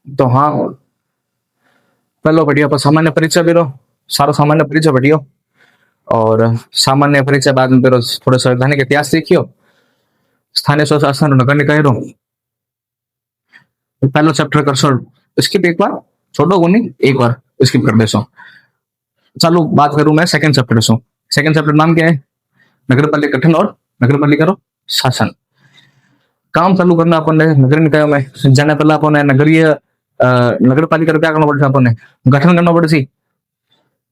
तो हाँ, पहलो बढ़िया पर सामान्य परिचय बेरो, सारो सामान्य परिचय बढ़ियो। और सामान्य परिचय बाद में बेरो थोड़ो संवैधानिक इतिहास सीखियो, स्थानीय स्वशासन और नगर निकाय रो पहलो चैप्टर करसो, स्किप एक बार, छोड़ो को नहीं, एक बार स्किप कर देसो। चलो बात करूं मैं सेकंड चैप्टर से। सेकंड चैप्टर नाम क्या है? नगर पालिका गठन और नगर पालिका रो शासन। काम चालू करना अपन ने नगर निकायों में जाने पहला अपन ने नगरीय नगर पालिका क्या करना पड़ता अपन ने गठन करना पड़े सी,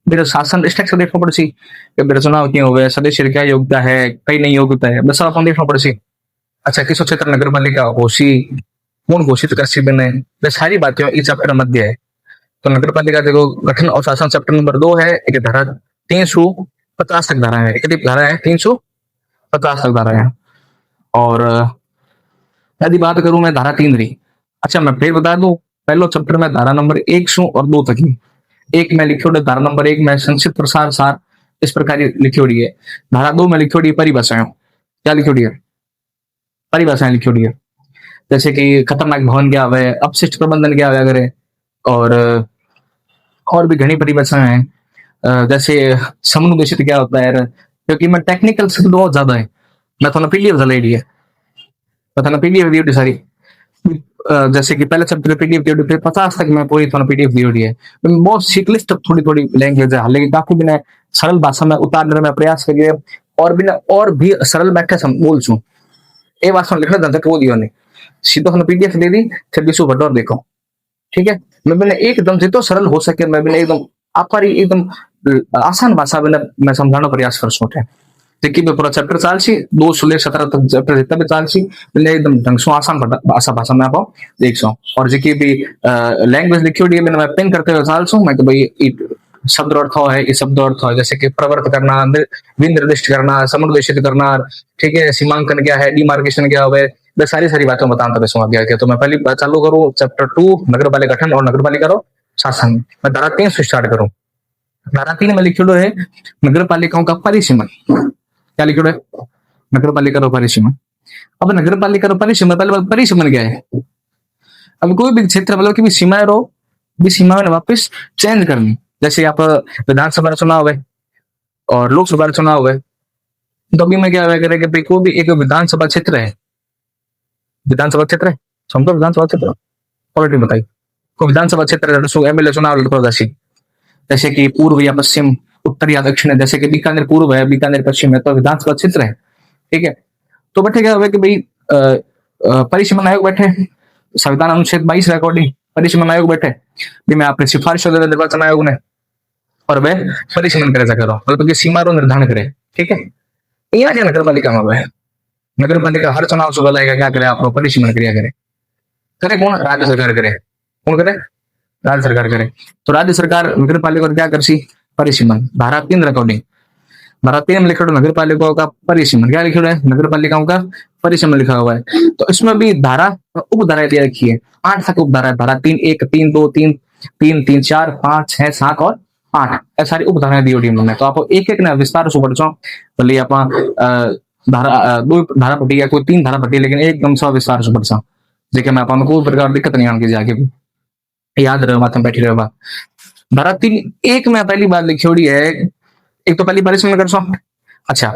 मेरा शासन स्ट्रक्चर देखना पड़े सी कि मेरा चुनाव क्यों हुए, सदस्य क्या योग्यता है, कई नहीं योग्यता है, बस अपन देखना पड़े सी। अच्छा किस क्षेत्र नगर पालिका घोषी, कौन घोषित कर सी बने, वे सारी बातें इस चैप्टर मध्य है। तो नगर पालिका देखो गठन और शासन चैप्टर नंबर 2 है। एक धारा 350 तक धारा है, कितनी धारा है? 350 तक धारा है। और यदि बात करूं मैं धारा 3 रही, अच्छा मैं फिर बता दूं, पहलो चैप्टर में धारा नंबर 1 और 2 तक ही, एक में लिखी धारा नंबर 1 में संक्षिप्त प्रसार सार इस प्रकार लिखी है। धारा 2 में लिखी परिभाषाएं, क्या लिखी है? परिभाषाएं लिखी है, जैसे कि खतरनाक भवन क्या हुआ है, अपशिष्ट प्रबंधन क्या हुआ करे, और भी घनी परिभाषाएं हैं। जैसे समूह दूषित क्या होता है, क्योंकि मैं टेक्निकल शब्द बहुत ज्यादा है, मैं थोड़ा पीडीएफ जलाई है, मैं थोड़ा पीडीएफ दी सारी। जैसे कि पहले चैप्टर पीडीएफ दी, फिर 50 तक मैं पूरी थोड़ा पीडीएफ दी है। बहुत सीक्लिस्ट थोड़ी थोड़ी लैंग्वेज है, हालांकि काफी बिना सरल भाषा में उतारने में प्रयास करिए, और बिना और भी सरल बैठे बोल छू ए बात सुन लिखना धंधक वो दियो नहीं, सीधो हमने पीडीएफ दे दी, फिर विशु भटोर देखो, ठीक है। मैं मैंने एकदम जितो सरल हो सके मैं मैंने एकदम आपारी एकदम आसान भाषा में मैं समझाने प्रयास कर सोटे, देखिए मैं पूरा चैप्टर चाल सी 2 से 17 तक चैप्टर जितना भी चाल सी मैंने एकदम ढंग से आसान भाषा भाषा में आप देख सो। और जी भी लैंग्वेज लिखी हुई है मैंने मैं पेन करते हुए चाल सू, मैं तो भाई शब्द अर्थ है, ये शब्द अर्थ है, जैसे कि प्रवर्त करना, विनिर्दिष्ट करना, समुद्देशित करना, ठीक है, सीमांकन क्या है, डिमार्केशन क्या है, मैं सारी बातें बताता बैसूंगा आगे आगे। तो मैं पहले चालू करूँ चैप्टर 2 नगर पालिका गठन और नगर पालिका रो शासन। मैं धारा 3 से स्टार्ट करूँ। धारा 3 में लिखियो है नगर पालिकाओं का परिसीमन, क्या लिखियो है? नगर पालिका रो परिसीमन। अब नगर पालिका रो परिसीमन, पहले परिसीमन क्या है? अब कोई भी क्षेत्र मतलब की भी सीमाएं रो भी सीमा में वापस चेंज करनी, जैसे आप विधानसभा चुनाव है और लोकसभा चुनाव है, तो अभी में क्या करेगा, कोई भी एक विधानसभा क्षेत्र है, विधानसभा क्षेत्र है, समझो विधानसभा क्षेत्र पॉलिटी बताई, को विधानसभा क्षेत्र एमएलए चुनाव लड़ता जैसे कि पूर्व या पश्चिम, उत्तर या दक्षिण है, जैसे कि बीकानेर पूर्व है, बीकानेर पश्चिम है, तो विधानसभा क्षेत्र है, ठीक है। तो बैठे क्या हुआ कि भाई परिसीमन आयोग बैठे, संविधान अनुच्छेद 22 अकॉर्डिंग परिसीमन आयोग बैठे भी, मैं आपने सिफारिश निर्वाचन आयोग ने, और वह परिसीमन करे करो मतलब कि सीमा रो निर्धारण करे, ठीक है। यहाँ क्या नगर पालिका में वह नगर पालिका हर चुनाव से बोलाएगा क्या करे, आप परिसीमन क्रिया करे, करे कौन? राज्य सरकार करे, कौन करे? राज्य सरकार करे। तो राज्य सरकार नगर पालिका क्या करसी? परिसीमन। धारा 3 अकॉर्डिंग, धारा 3 में लिखा नगर पालिकाओं का परिसीमन, क्या लिखा है? नगर पालिकाओं का परिसीमन लिखा हुआ है। तो इसमें भी धारा उप धारा दिया रखी है, 8 तक उप धारा, धारा 3(1), 3(2), 3(3), 4, 5, 6, 7 और 8 ऐसी सारी उप धाराएं दी हुई है। तो आप एक एक ना विस्तार से पढ़ भले आप धारा 2 धारा पढ़ी या कोई 3 धारा पढ़ी, लेकिन एकदम सा विस्तार से पढ़ देखिए मैं आपको कोई प्रकार दिक्कत नहीं आने की आगे भी याद रहे माथे बैठी रहे। धारा 3(1) में पहली बात लिखी हुई है, एक तो पहली परिसीमन कर सो। अच्छा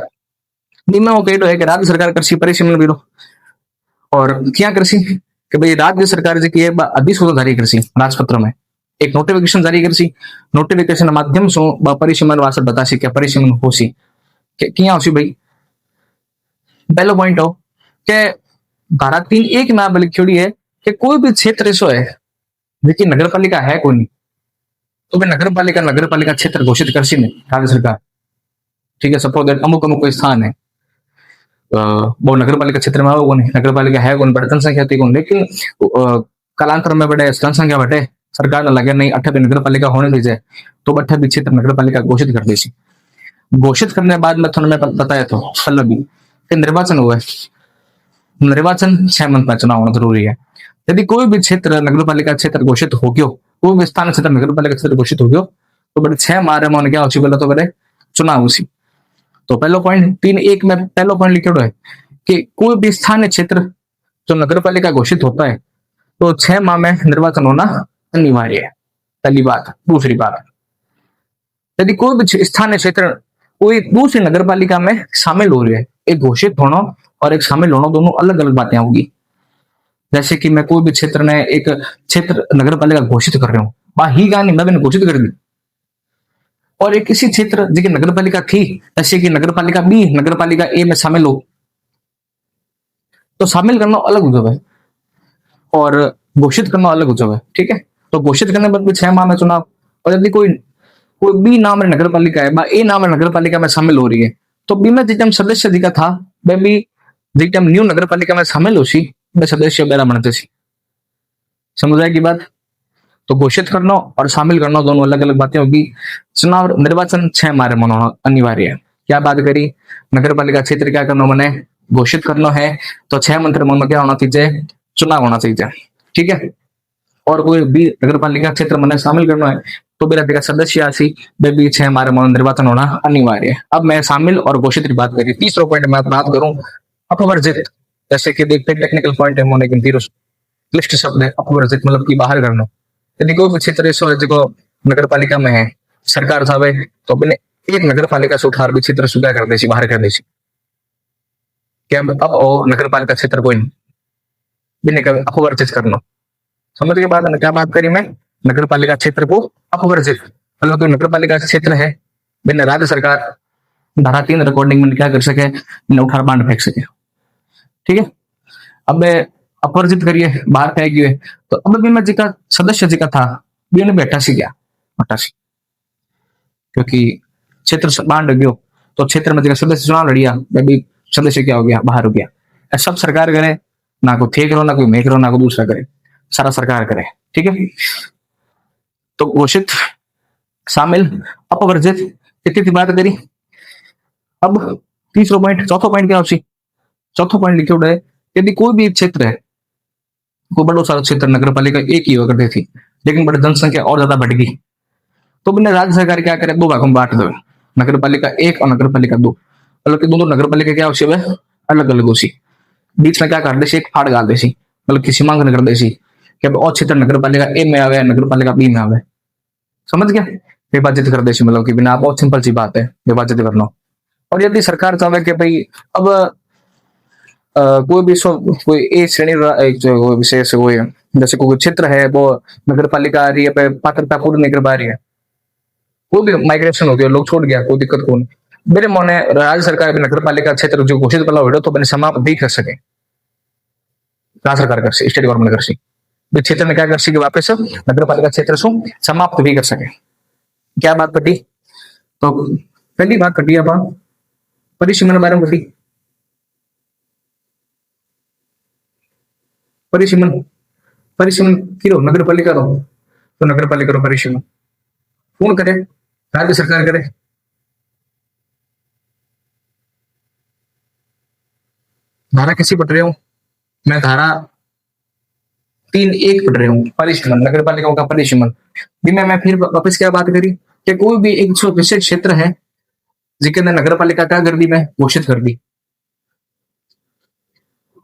निम्न वो कह है कि राज्य सरकार कृषि परिसीमन भी और क्या कृषि कि भाई राज्य सरकार जी की अधिसूचना जारी कृषि राजपत्र में एक नोटिफिकेशन जारी कृषि, नोटिफिकेशन माध्यम से परिसीमन वासर बता सी क्या परिसीमन हो सी क्या हो सी भाई। पहलो पॉइंट हो कि धारा 3(1) में आप लिखी हुई है कि कोई भी क्षेत्र ऐसा है लेकिन नगर पालिका है कोई नहीं, तो भाई नगर पालिका क्षेत्र घोषित कर सी नहीं राज्य सरकार, ठीक है। सपोज अमुक अमुक कोई स्थान है, वो नगर पालिका क्षेत्र में वो नहीं, नगर पालिका है कौन, बड़े जनसंख्या थी कौन, लेकिन कालांतर में बड़े जनसंख्या बटे सरकार ने लगे नहीं अठे भी नगर पालिका होने दीजिए, तो अठे भी क्षेत्र नगर पालिका घोषित कर दी। घोषित करने के बाद में थोड़ा मैं बताया तो पहले भी कि निर्वाचन हुआ, निर्वाचन 6 मंथ में चुनाव होना जरूरी है। यदि कोई भी क्षेत्र नगर पालिका क्षेत्र घोषित हो गयो, कोई भी स्थान क्षेत्र नगर पालिका क्षेत्र घोषित हो गयो, तो बड़े 6 माह में क्या हो बोला तो बड़े चुनाव उसी। तो पहलो पॉइंट 3(1) में पहलो पॉइंट लिखे है कि कोई भी स्थानीय क्षेत्र जो नगर पालिका घोषित होता है तो 6 माह में निर्वाचन होना अनिवार्य है। पहली बात। दूसरी बात, यदि कोई भी स्थानीय क्षेत्र कोई दूसरी नगर पालिका में शामिल हो रही है, एक घोषित होना और एक शामिल होना दोनों अलग अलग बातें होंगी। जैसे कि मैं कोई भी क्षेत्र ने एक क्षेत्र नगर पालिका घोषित कर रहा हूँ, ही गानी मैंने घोषित कर दी, और एक किसी क्षेत्र जिसकी नगर पालिका थी, जैसे कि नगर पालिका बी नगर पालिका ए में शामिल हो, तो शामिल करना अलग हो है और घोषित करना अलग हो है। ठीक है, तो घोषित करने पर भी 6 माह में चुनाव। और यदि कोई कोई बी नाम है नगर पालिका है, ए नाम है नगर पालिका में शामिल हो रही है, तो बी में जितम सदस्य जी का था वह भी जितम न्यू नगर पालिका में शामिल हो सी वह सदस्य बेरा बनते सी। समझ आए की बात। तो घोषित करना और शामिल करना दोनों अलग अलग बातें होगी। चुनाव निर्वाचन 6 माह में होना अनिवार्य है। क्या बात करी, नगर पालिका क्षेत्र क्या करना मैंने घोषित करना है, तो 6 मंत्रिमंडल में क्या होना चाहिए, चुनाव होना चाहिए। ठीक है, और कोई भी नगर पालिका क्षेत्र मैंने शामिल करना है तो मेरा देखा सदस्य आसी वे भी 6 माह में निर्वाचन होना अनिवार्य है। अब मैं शामिल और घोषित की बात करी। तीसरा पॉइंट मैं बात करूं अपवर्जित। जैसे कि देखते टेक्निकल पॉइंट है मोने क्लिष्ट शब्द है अपवर्जित, मतलब कि बाहर करना। यदि कोई भी क्षेत्र ऐसा है जो नगर पालिका में है, सरकार चाहे तो अपने एक नगर पालिका से उठार भी क्षेत्र सुधा कर दे, बाहर कर दे। क्या अब नगर पालिका क्षेत्र कोई बिना अपवर्जित करना। समझ के बाद क्या बात करी मैं, नगर पालिका क्षेत्र को अपवर्जित, मतलब तो नगर पालिका क्षेत्र है बिना राज्य सरकार धारा 3 रिकॉर्डिंग में क्या कर सके, उठार बांध फेंक सके। ठीक है, अब अपवर्जित करिए बाहर फेंक गए, तो अब भी मैं जी का सदस्य जी का था भी उन्हें बैठा सी गया हटा सी, क्योंकि क्षेत्र बांध गयो तो क्षेत्र में सदस्य चुनाव लड़िया मैं भी सदस्य क्या हो गया, बाहर हो गया। सब सरकार करे, ना कोई थे करो ना कोई मैं करो ना कोई दूसरा करे, सारा सरकार करे। ठीक है, तो घोषित शामिल अपवर्जित इतनी बात करी। अब तीसरा पॉइंट, चौथा पॉइंट क्या होती, चौथा पॉइंट लिखे उड़ा है, यदि कोई भी क्षेत्र है, कोई बड़ा सारा क्षेत्र नगर पालिका एक ही हुआ करती थी लेकिन बड़ी जनसंख्या और ज्यादा बढ़ गई, तो बिना राज्य सरकार क्या करे, 2 भागों में बांट दो, नगर पालिका 1 और नगर पालिका 2। मतलब कि दोनों नगर पालिका क्या होती है अलग अलग होती, बीच में क्या कर दे एक फाड़ डाल देसी, मतलब कि सीमांकन कर देसी कि और क्षेत्र नगर पालिका ए में आवे नगर पालिका बी में आवे। समझ गया, विभाजित कर देसी, मतलब कि बिना बहुत सिंपल सी बात है विभाजित करना। और यदि सरकार चाहे कि भाई अब कोई भी कोई एक श्रेणी एक जो विशेष वो है, जैसे कोई क्षेत्र है वो नगर पालिका आ रही है पात्रता पूर्ण नहीं कर पा रही है, कोई भी माइग्रेशन हो गया लोग छोड़ गया, कोई दिक्कत कौन, मेरे मन राज्य सरकार नगर पालिका क्षेत्र जो घोषित पला हो तो मैंने समाप्त भी कर सके, राज्य सरकार कर स्टेट गवर्नमेंट कर सी क्षेत्र में क्या कर सके वापस नगर पालिका क्षेत्र से समाप्त भी कर सके। क्या बात कटी, तो पहली बात कटी आप परिसीमन बारे में कटी, परिसीमन परिसीमन किरो नगर पालिका रो, तो नगर पालिका रो परिसीमन कौन करे, राज्य सरकार करे। धारा किसी पढ़ रहे हूं मैं, धारा 3(1) पढ़ रहे हूँ, परिसीमन नगर पालिकाओं का परिसीमन भी मैं फिर वापस क्या बात करी कि कोई भी एक विशेष क्षेत्र है जिसके अंदर नगर पालिका क्या कर दी, मैं घोषित कर दी,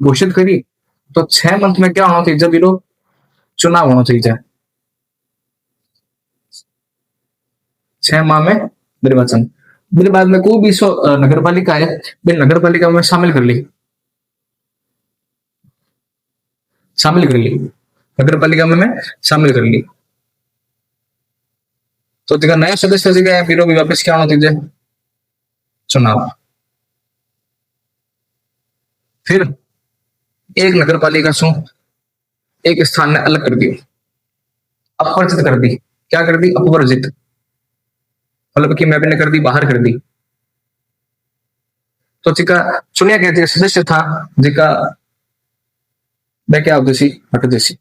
घोषित करी, तो 6 मंथ में क्या होना चाहिए, जब ये चुनाव होना चाहिए, 6 माह में निर्वाचन। फिर बाद में कोई भी नगर पालिका है नगर पालिका में शामिल कर ली, शामिल कर ली नगर पालिका में मैं शामिल कर ली, तो जगह नया सदस्य जगह है फिर भी वापस क्या होना चाहिए, चुनाव। फिर एक नगर पालिका सु एक स्थान ने अलग कर दी, अपवर्जित कर दी, क्या कर दी अपवर्जित, मतलब कि मैं भी ने कर दी बाहर कर दी, तो जिका चुनिया गया सदस्य था जिका मैं क्या उद्देश्य हट देसी,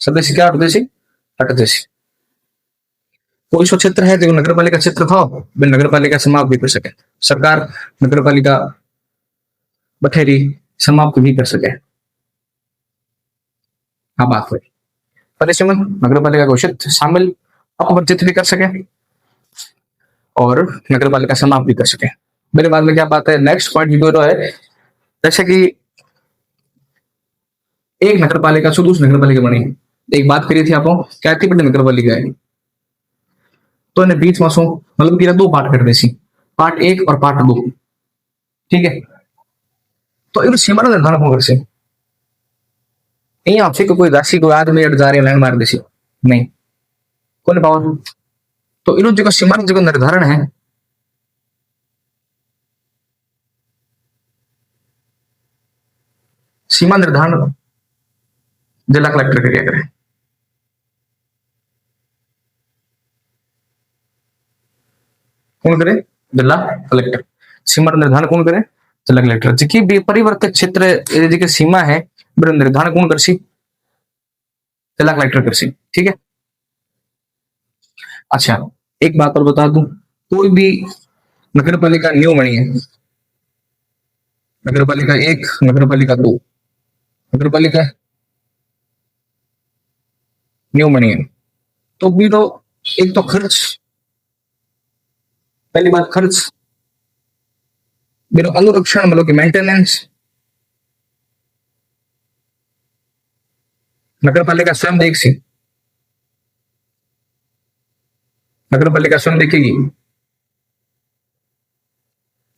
सदस्य क्या हट देसी हट देसी। कोई सो क्षेत्र है जो नगर पालिका क्षेत्र था वे नगर पालिका समाप्त भी कर सके, सरकार नगर पालिका बथेरी समाप्त भी कर सके। हाँ बात हुई परिसीमन नगर पालिका घोषित शामिल अपवर्जित भी कर सके और नगर पालिका समाप्त भी कर सके। मेरे बाद में क्या बात है, नेक्स्ट पॉइंट जो है जैसे कि एक नगर पालिका से दूसरी नगर पालिका बनी। एक बात करी थी आपको क्या थी बड़ी नगर पालिका है, तो इन्हें बीच में शू मतलब कि दो पार्ट कर देसी, पार्ट एक और पार्ट दो। ठीक है, तो ये सीमा निर्धारण कौन कर से, અહીંયા आपसे कोई राशि कोई आदमी अड़ जा रही लाइन मार देसी नहीं, कौन पावर। तो इन जो सीमा जो निर्धारण है, सीमा निर्धारण जिला कलेक्टर करिया करे। कौन करे, जिला कलेक्टर। सीमा निर्धारण कौन करे, जिला कलेक्टर। जी भी परिवर्तित क्षेत्र जी सीमा है निर्धारण कौन करसी, जिला कलेक्टर करसी। ठीक है, अच्छा एक बात और बता दूं, कोई भी नगर पालिका न्यू बनी है, नगर पालिका एक, नगर पालिका दो, नगर पालिका न्यू बनी है, तो भी तो एक तो खर्च, पहली बात खर्च, मेरा अनुरक्षण मतलब कि मेंटेनेंस नगर पालिका स्वयं देख सी, नगर पालिका स्वयं देखेगी।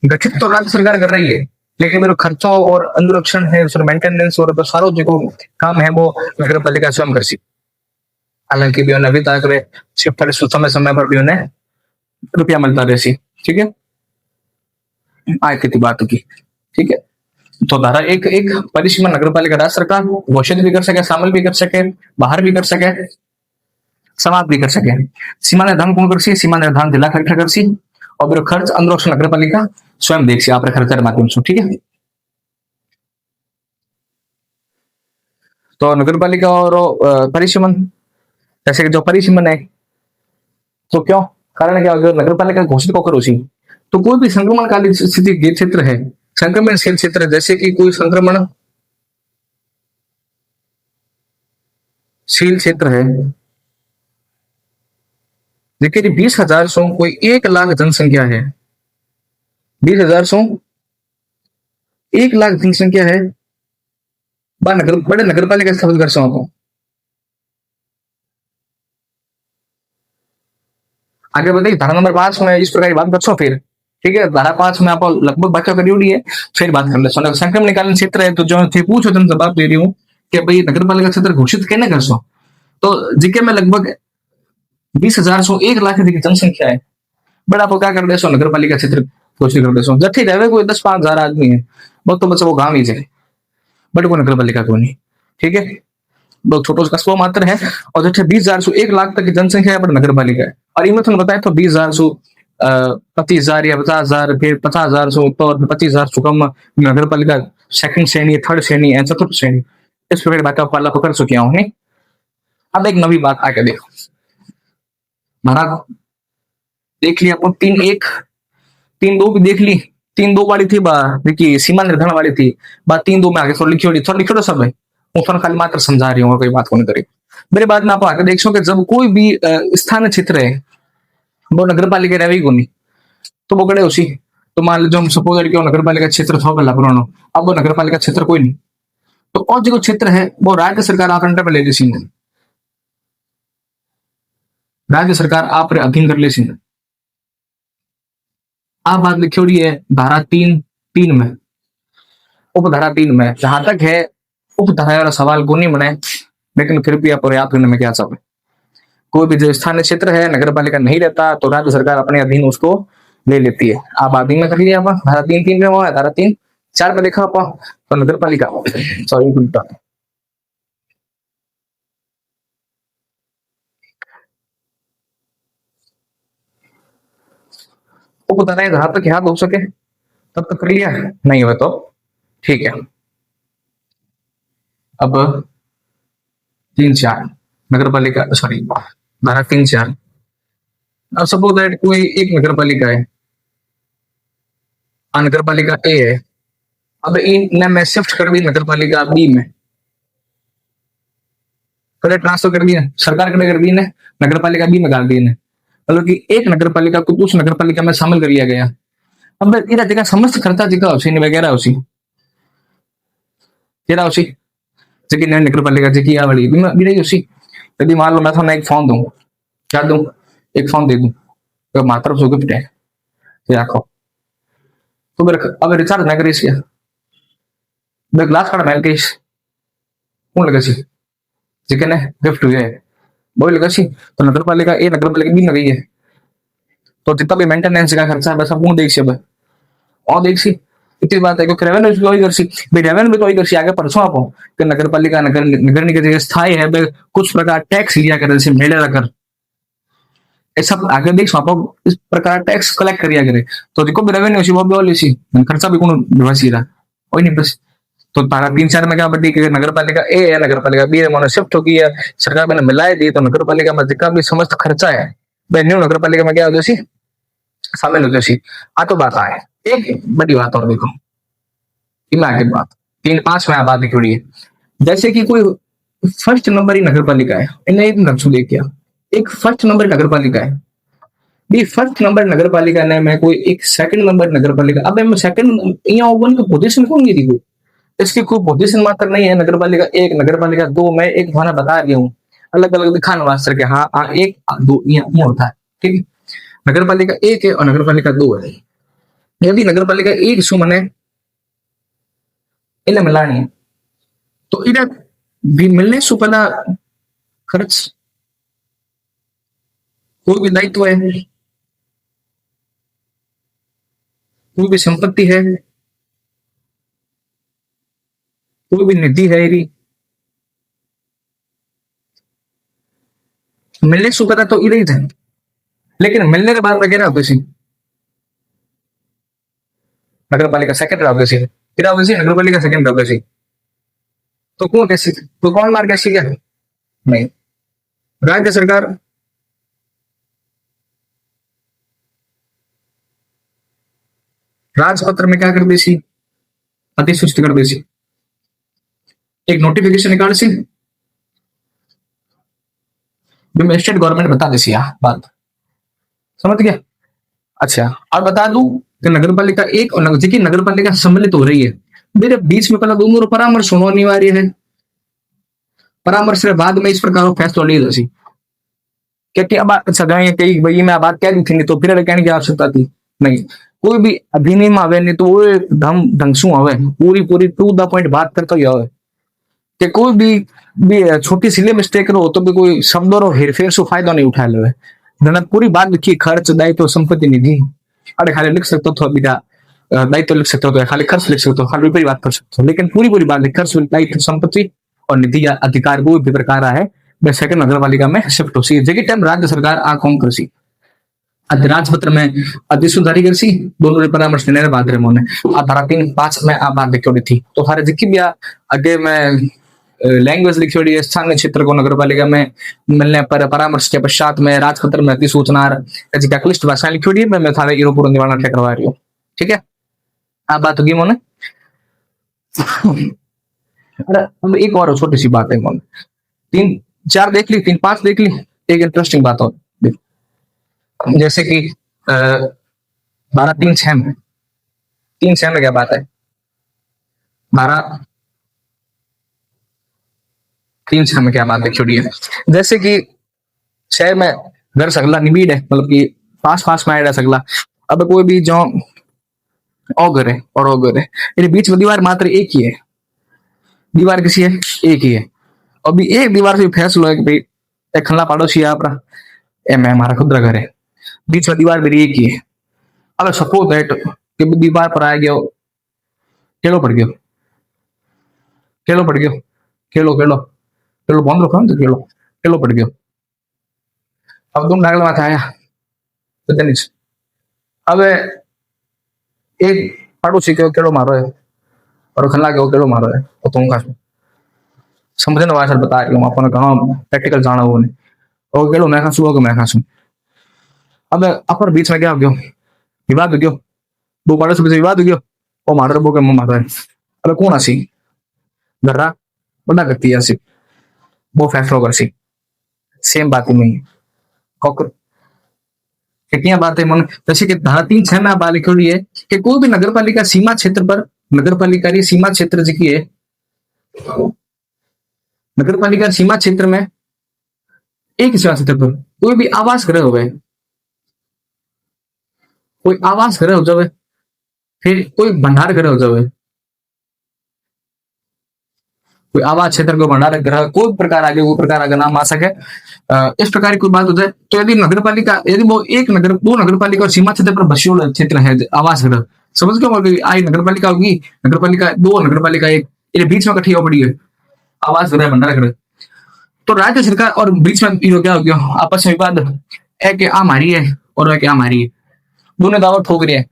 गठित तो राज्य सरकार कर रही है, लेकिन मेरे खर्चों और अनुरक्षण है, मेंटेनेंस और तो सारो जो काम है वो नगर पालिका स्वयं कर सी। हालांकि भी अभी तक शिफ्ट समय समय पर भी उन्हें रुपया मिलता रहे। ठीक है, आय की बात की। ठीक है, तो धारा एक एक परिसीमा नगर पालिका राज्य सरकार घोषित भी कर सके, शामिल भी कर सके, बाहर भी कर सके, समाप्त भी कर सके। सीमा निर्धारण कौन कर, सीमा निर्धारण जिला कलेक्टर कर, और मेरे खर्च अनुरक्षण नगर पालिका स्वयं देख सी आप खर्च माध्यम से। ठीक है, तो नगर पालिका और परिसीमन, जैसे कि जो परिसीमन है तो क्यों कारण क्या, अगर नगर पालिका घोषित को करो सी तो कोई भी संक्रमणकालीन स्थिति के क्षेत्र है, संक्रमणशील क्षेत्र, जैसे कि कोई संक्रमणशील क्षेत्र है देखिए 20,000 सो कोई 1 लाख जनसंख्या है, 20,000 सो 1 लाख जनसंख्या है, नगर बड़े नगर पालिका स्थापित कर सको। आगे बताइए धारा नंबर 5 में इस प्रकार की बात कर फिर। ठीक है, धारा 5 में आप लगभग बातें करी हुई है, फिर बात कर ले। संक्रमणकालीन क्षेत्र है तो जो थे पूछो तुम जवाब दे रही हूँ कि भाई नगर पालिका क्षेत्र घोषित कहने कर सो, तो जीके में लगभग 20,000 सो 1 लाख की जनसंख्या है, बड़ा आप क्या कर दे नगर पालिका क्षेत्र घोषित कर दे जठी रहे कोई 10-5 हजार आदमी है, वो तो बच्चा वो गांव ही जाए, बट वो नगर पालिका को नहीं। ठीक है, बहुत छोटा कस्बा मात्र है, और जैसे 20,000 से 1 लाख तक की जनसंख्या है बट नगर पालिका है। और इनमें तुमने बताया तो 20,000 से 25,000 या 50,000, फिर 50,000 से ऊपर, 25,000 से कम नगर पालिका सेकंड श्रेणी, थर्ड श्रेणी, चतुर्थ श्रेणी, इस प्रकार की बातें पाला पकड़ चुके हूँ। नहीं, अब एक नवी बात आके देखो, महाराज देख लिया अपन 3-1, 3-2 भी देख ली, 3-2 वाली थी देखिए सीमा निर्धारण वाली थी, बात 3-2 में आगे थोड़ा लिखियो सब है, હું તમને ખાલી માત્ર समझा रही हूँ और कोई बात को नहीं करी। मेरी बात में आप आगे देखो कि जब कोई भी स्थानीय क्षेत्र है वो नगर पालिका रही को नहीं, तो वो कड़े उसी, तो मान लीजिए हम सपोज कि नगर पालिका क्षेत्र था पहला पुराना, अब वो नगर पालिका क्षेत्र कोई नहीं, तो और जो क्षेत्र है वो राज्य सरकार आप अंडर में ले ली, राज्य सरकार आप अधीन कर ली। आप बात लिखी हुई है धारा 3 में, उपधारा 3 में, जहां तक है उपधारा वाला सवाल को नहीं बनाए, लेकिन फिर भी आप याद करने में क्या सब है, कोई भी जो स्थानीय क्षेत्र है नगर पालिका नहीं रहता तो राज्य सरकार अपने अधीन उसको ले लेती है। आप आदि में कर लिया धारा 3 में, वो है धारा 3-4 में देखा आप तो नगर पालिका सॉरी उल्टा, उपधारा जहां तक याद हो सके तब तक कर लिया, नहीं हुआ तो ठीक है। अब 3-4 नगर पालिका सॉरी धारा 3-4, अब सपोज दैट कोई एक नगर पालिका है, नगर पालिका ए है, अब इन मैं शिफ्ट कर दी नगर पालिका बी में, कड़े ट्रांसफर कर दिया सरकार कड़े कर दी ने नगर पालिका बी में डाल दी ने, मतलब कि एक नगर पालिका को दूसरी नगर पालिका में शामिल कर लिया गया। अब इरा जगह समस्त खर्चा जिका उसी वगैरह उसी केरा उसी जेकी नगर पालिका जेकी आ वाली भी रही उसी। यदि मान लो मैं थाने एक फोन दूं, क्या दूं, एक फोन दे दूं तो मात्र तरफ से गिफ्ट है, ये रखो। तो मेरे अब रिचार्ज ना करीस क्या, मैं ग्लास कार्ड मेल के कौन लगा सी, जेके ने गिफ्ट हुए वो लगा सी। तो नगर पालिका ए नगर पालिका भी लगी है, तो जितना भी मेंटेनेंस का खर्चा है बस कौन देख सी अब, और देख सी। इतनी बात है क्योंकि रेवेन्यू भी वही कर सी भाई, रेवेन्यू भी तो वही कर सी आगे परसों आपो कि नगर पालिका नगर नगर निगम जो स्थायी है बे कुछ प्रकार टैक्स लिया करे से मेले कर, ये सब आगे देख आपो इस प्रकार टैक्स कलेक्ट करिया करे। तो जिको भी रेवेन्यू सी वो भी वाली सी खर्चा भी कौन निवासी रहा वही नहीं बस। तो तारा 3-4 में क्या बड़ी कि नगर पालिका ए है नगर पालिका बी है मैंने शिफ्ट हो गई है, सरकार मैंने मिलाए दी, तो नगर पालिका में जितना भी समस्त खर्चा है वह न्यू नगर पालिका में क्या हो जाती शामिल हो जाती। आ तो बात आए एक बड़ी बात और देखो, इनमें आगे बात 3-5 में बात लिखी है, जैसे कि कोई फर्स्ट नंबर ही नगर पालिका है, इन्हें एक नक्शो देखिए, एक फर्स्ट नंबर नगर पालिका है भी, फर्स्ट नंबर नगर पालिका ने मैं कोई एक सेकंड नंबर नगर पालिका, अब मैं सेकंड यहाँ वन की पोजीशन कौन गिरी कोई, इसकी कोई पोजीशन मात्र नहीं है। नगर पालिका एक नगर पालिका दो, मैं एक थाना बता रही हूँ अलग अलग दिखाने वास्ते के, हाँ एक दो यहाँ होता है ठीक है। नगर पालिका एक है और नगर पालिका दो है, यदि नगर पालिका एक सु मने इन्हें मिलानी है तो इन्हें भी मिलने से पहला खर्च कोई भी दायित्व है, कोई भी संपत्ति है, कोई भी निधि है यदि मिलने से पहला तो इधर ही, लेकिन मिलने के बाद वगैरह होते सी नगर पालिका सेकंड रहोगे सी, फिर आओगे सी नगर पालिका सेकंड रहोगे सी, तो कौन कैसे तो कौन मार कैसे क्या नहीं, राज्य सरकार राजपत्र में क्या कर दी सी, अधिसूचित कर दी सी, एक नोटिफिकेशन निकाल सी, जो मैं स्टेट गवर्नमेंट बता दी सी बात समझ गया। अच्छा और बता दूं कि नगर पालिका एक और की नगर पालिका सम्मिलित हो रही है, मेरे बीच में पहला दोनों परामर्श होना अनिवार्य है, परामर्श के बाद में इस प्रकार का फैसला ले सी, क्योंकि अब सजाएं कई भाई मैं बात कह दी थी नहीं तो फिर कहने की आवश्यकता थी नहीं, कोई भी अधिनियम आवे नहीं तो वो धम ढंगसू आवे पूरी पूरी टू द पॉइंट बात करता ही आवे, कि कोई भी छोटी सी मिस्टेक हो तो भी कोई शब्दों रो हेरफेर से फायदा नहीं उठा ले, धन पूरी बात लिखी खर्च दायित्व संपत्ति निधि, अरे खाली लिख सकते हो बेटा दायित्व लिख सकते हो, खाली खर्च लिख सकते हो, खाली रुपये बात कर सकते हो, लेकिन पूरी पूरी बात लिख खर्च दायित्व संपत्ति और निधि या अधिकार कोई भी प्रकार है वह सेकंड नगर पालिका में शिफ्ट हो सी, जेकी टाइम राज्य सरकार आ कौन कर सी राजपत्र में अधिसूचना जारी कर सी, दोनों ने परामर्श लेने बाद रे मोने आ धारा 3-5 में आ बात लिखी थी, तो हर जिकी भी आगे में लैंग्वेज लिखी हुई है स्थानीय क्षेत्र को नगर पालिका में मिलने पर परामर्श के पश्चात में राजपत्र में अधिसूचना क्लिष्ट भाषाएं लिखी हुई है, मैं थारे यूरो पूर्ण निवारण करवा रही हूँ ठीक है। आप बात होगी मोने। अरे अब एक और छोटी सी बात है मोने, 3-4 देख ली 3-5 देख ली, एक इंटरेस्टिंग बात और जैसे कि 12-3-6 में 3-6 में क्या बात है, 12-3-6 में क्या बात लिखी हुई है, जैसे कि शहर में घर सगला निबीड है, मतलब कि पास पास में आया सगला, अब कोई भी जो ओगर है और ओगर है ये बीच में दीवार मात्र एक ही है, दीवार किसी है एक ही है, अभी एक दीवार से फैसला है कि भाई एक खल्ला पड़ोसी है अपना ए मैं हमारा खुद घर है, बीच में दीवार मेरी एक ही है, अब सपोज दैट कि दीवार पर आ गया केलो पड़ गया, केलो पड़ गया, केलो केलो केलो बंद रखो तो केलो केलो पड़ गया, अब तुम नागल माथा आया पता नहीं, अब एक पड़ोसी के केलो मारो है और खल्ला के केलो मारो है तो तुम का समझने वाला बता रही हूँ अपन कहा प्रैक्टिकल जाना वो नहीं, और केलो मैं खासू मैं खासू, अब अपर बीच में क्या हो गया विवाद हो गया, वो पड़ोस बीच विवाद हो गया, वो मारो वो के मुंह मारो है, अब कौन आसी गर्रा बड़ा व्यक्ति है वो फैसला कर सी, सेम बात नहीं कितनी बातें मन, जैसे कि धारा 3-6 में बात लिखी हुई है कि कोई भी नगर पालिका सीमा क्षेत्र पर नगर पालिका सीमा क्षेत्र जी है नगर पालिका सीमा क्षेत्र में एक सीमा क्षेत्र पर कोई भी आवास गृह हो, कोई आवास गृह हो जाए, फिर कोई भंडार गृह हो जाए, कोई आवास क्षेत्र को भंडार गृह कोई प्रकार आगे वो प्रकार आगे नाम आ सके, इस प्रकार की कोई बात हो जाए तो यदि नगर पालिका, यदि वो एक नगर, दो नगर पालिका और सीमा क्षेत्र पर बसे हुए क्षेत्र है आवास गृह, समझ गए बोल, आई नगर पालिका होगी, नगर पालिका दो नगर पालिका एक, ये बीच में इकट्ठी हो पड़ी है आवास गृह भंडार गृह, तो राज्य सरकार और बीच में ये क्या हो गया आपस में विवाद है कि आ हमारी है और क्या हमारी है, दोनों दावा ठोक रहे हैं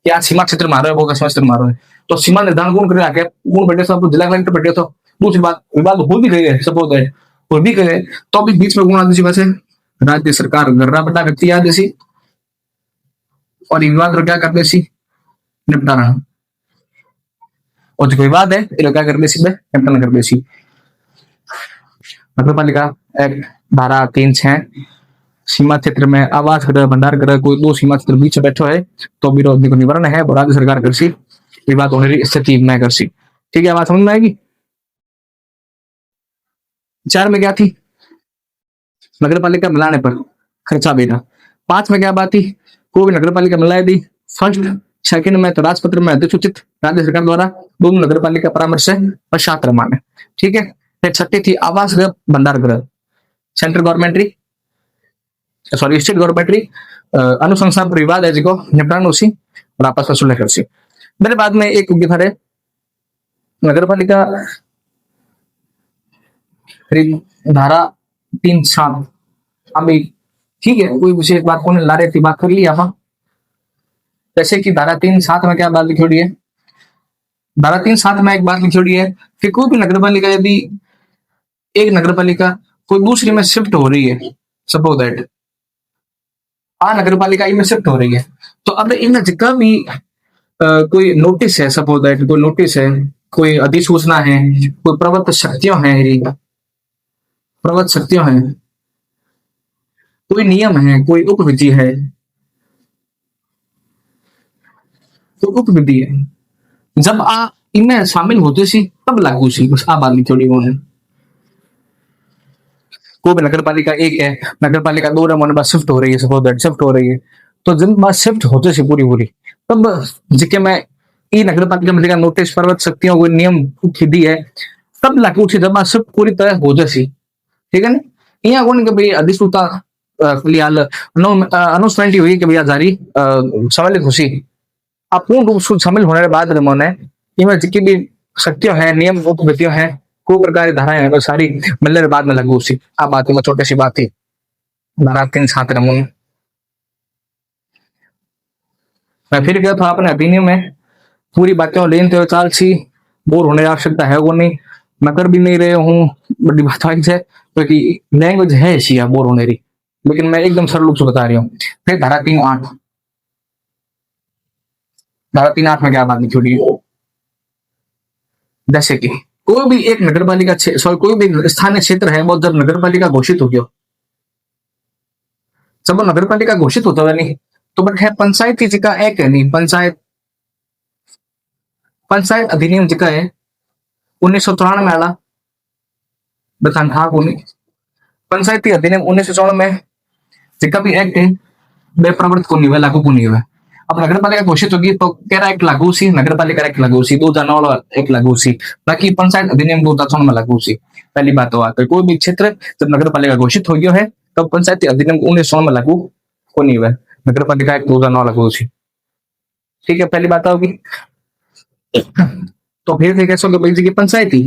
कि आज सीमा क्षेत्र मारो है वो सीमा क्षेत्र मारो है, तो सीमा निर्धारण कौन करे आगे, कौन बैठे सब जिला कलेक्टर बैठे, तो दूसरी बात विवाद हो भी गई है सपोज है हो भी गए, तो अभी बीच में कौन आदि वैसे राज्य सरकार गर्रा बड़ा व्यक्ति याद ऐसी और विवाद क्या करते सी निपटाना, और जो विवाद है ये क्या कर देसी निपटान कर देसी। नगर पालिका एक्ट धारा 3(6) सीमा क्षेत्र में आवास गृह भंडार गृह कोई दो सीमा क्षेत्र बीच बैठो है तो विरोध को निवारण है और राज्य सरकार कर सी विवाद होने स्थिति में कर सी। ठीक है, बात समझ में आएगी। 4 में क्या थी, नगर पालिका मिलाने पर खर्चा देना। 5 में क्या बात थी, कोई भी नगर पालिका मिला दी फर्स्ट सेकंड में तो राजपत्र में अधिसूचित राज्य सरकार द्वारा दोनों नगर पालिका परामर्श से पश्चात रमाने। ठीक है, फिर 6 थी आवास गृह भंडार गृह, central government sorry state government अनुशंसा पर विवाद है जिको निपटान उसी और आपस में सुलह कर सी। मेरे बाद में एक थारे नगर पालिका धारा 3(7) अभी ठीक है, कोई विशेष बात को ला रही थी, बात कर ली आप। जैसे कि धारा 3(7) में क्या बात लिखी हुई है, धारा 3(7) में एक बात लिखी हुई है कि कोई भी नगर पालिका यदि एक नगर पालिका कोई दूसरी में शिफ्ट हो रही है, सपोज दैट नगर पालिका इनमें शिफ्ट हो रही है, तो अब इन जितना भी कोई नोटिस है, सपोज दैट कोई नोटिस है, कोई अधिसूचना है, कोई प्रवर्त शक्तियां हैं, प्रवर्त शक्तियां हैं, कोई नियम है, कोई उपविधि है, तो उपविधि है, जब इनमें शामिल होते सी तब लागू सी, बस बात नहीं थोड़ी वो है। कोई भी नगर पालिका एक है, नगर पालिका 2 मन बात शिफ्ट हो रही है, सपोज दैट शिफ्ट हो रही है, तो जब बात शिफ्ट होते सी पूरी पूरी तब जिके में ई नगर पालिका में नोटिस पर्वत शक्तियों कोई नियम विधि है तब लागू सी, जब बात शिफ्ट पूरी तरह हो जासी। ठीक है ना, यहाँ कौन के भाई अधिसूचना फिलहाल अनाउंसमेंट हुई कि भैया जारी सम्मिलित खुशी आप पूर्ण रूप से शामिल होने के बाद रमोने इनमें जितनी भी शक्तियां हैं, नियम उपविधियां हैं, कोई प्रकार की धाराएं हैं, सारी मिलने के बाद में लागू उसी। आप बात में छोटी सी बात थी धारा 3(7) रमोने। मैं फिर गया था अपने ओपिनियन में पूरी बातें लेते हुए चाल सी बोर होने की आवश्यकता है वो नहीं, मैं कर भी नहीं रहे हूँ, बड़ी बात आई है क्योंकि लैंग्वेज है ऐसी बोर होने की, लेकिन मैं एकदम सरल रूप से बता रही हूँ। फिर धारा 3(8), धारा 3(8) में क्या बात लिखी हुई है, जैसे कि कोई भी एक नगर पालिका सॉरी कोई भी स्थानीय क्षेत्र है वो जब नगर पालिका घोषित हो गया, जब नगर पालिका घोषित होता है नहीं तो बट है पंचायती जिका एक है नहीं, पंचायत अधिनियम जिका है 1993 में आला बतान था को नहीं, पंचायती अधिनियम 1994 में जिका भी एक्ट है वे प्रवर्त को नहीं हुआ, लागू को नहीं हुआ। अब नगर पालिका घोषित होगी तो केरा एक्ट लागू सी, नगर पालिका एक्ट लागू सी, 2009 एक्ट लागू सी, बाकी पंचायत अधिनियम 2004 में लागू सी। पहली बात तो आता है कोई भी क्षेत्र जब नगर पालिका घोषित हो गया है तब पंचायती अधिनियम 1994 में लागू को नहीं हुआ, नगर पालिका एक्ट 2009 लागू सी। ठीक है, पहली बात होगी। तो फिर से कैसे भाई जी की पंचायती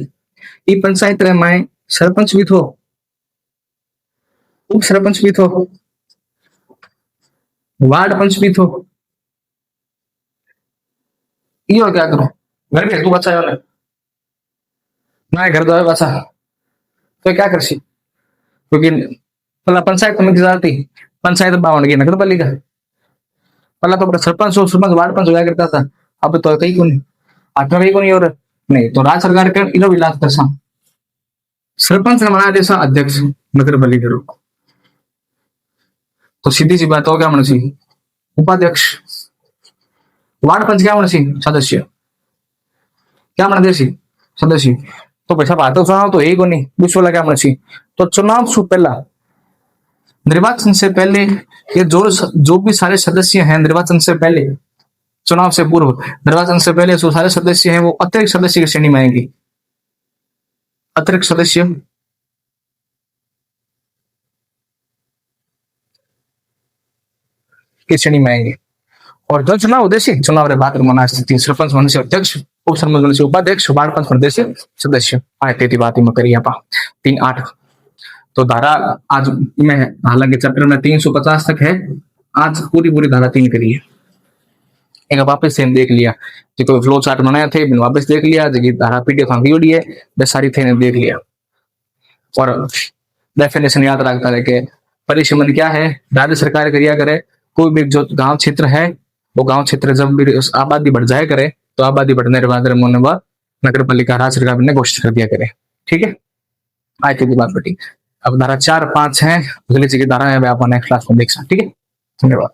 ये पंचायत रहे मैं सरपंच भी थो, उप सरपंच भी थो, वार्ड पंच भी थो, यो क्या करो घर भेज दू बच्चा ना घर दो बच्चा तो क्या करसी, क्योंकि पहला पंचायत समिति जाती पंचायत बावन की नगर पालिका, पहला तो सरपंच और सरपंच वार्ड पंच हुआ करता था, अब तो कहीं को नहीं, 8वां कहीं को नहीं और नहीं तो राज्य सरकार के इनो इलाज कर सा सरपंच ने बना देसा अध्यक्ष नगर पालिका रो, तो सीधी सी बात हो क्या मन सी उपाध्यक्ष, वार्ड पंच क्या मन सी सदस्य, क्या मन देसी सदस्य, तो पैसा बात चुनाव तो है को नहीं दूसरा लगा मची तो चुनाव से पहला निर्वाचन से पहले ये जो भी सारे सदस्य हैं निर्वाचन से पहले चुनाव से पूर्व निर्वाचन से पहले जो सारे सदस्य हैं वो अतिरिक्त सदस्य की श्रेणी में आएंगे अतिरिक्त सदस्य की श्रेणी में आएंगे और जन चुनाव उद्देश्य चुनाव रे बात मना स्थिति सरपंच मनुष्य अध्यक्ष उप सरपंच मनुष्य उपाध्यक्ष वार्ड पंच प्रदेश सदस्य आए तेती बात में करिए आप 3-8 तो धारा आज में हालांकि चैप्टर में 350 तक है आज पूरी पूरी धारा 3 करिए एक वापस से देख लिया जो कोई फ्लो चार्ट बनाया थे वापस देख लिया जो धारा पीडीएफ वीडियो है बस सारी थे देख लिया और डेफिनेशन याद रखता है कि परिसीमन क्या है राज्य सरकार करिया करे कोई भी जो गांव क्षेत्र है वो गांव क्षेत्र जब भी आबादी बढ़ जाए करे तो आबादी बढ़ने के बाद नगर पालिका राज्य सरकार ने घोषित कर दिया करे ठीक है आज की बात बटी अब धारा 4-5 है अगली जगह धारा है आप नेक्स्ट क्लास में देख सकते ठीक है धन्यवाद।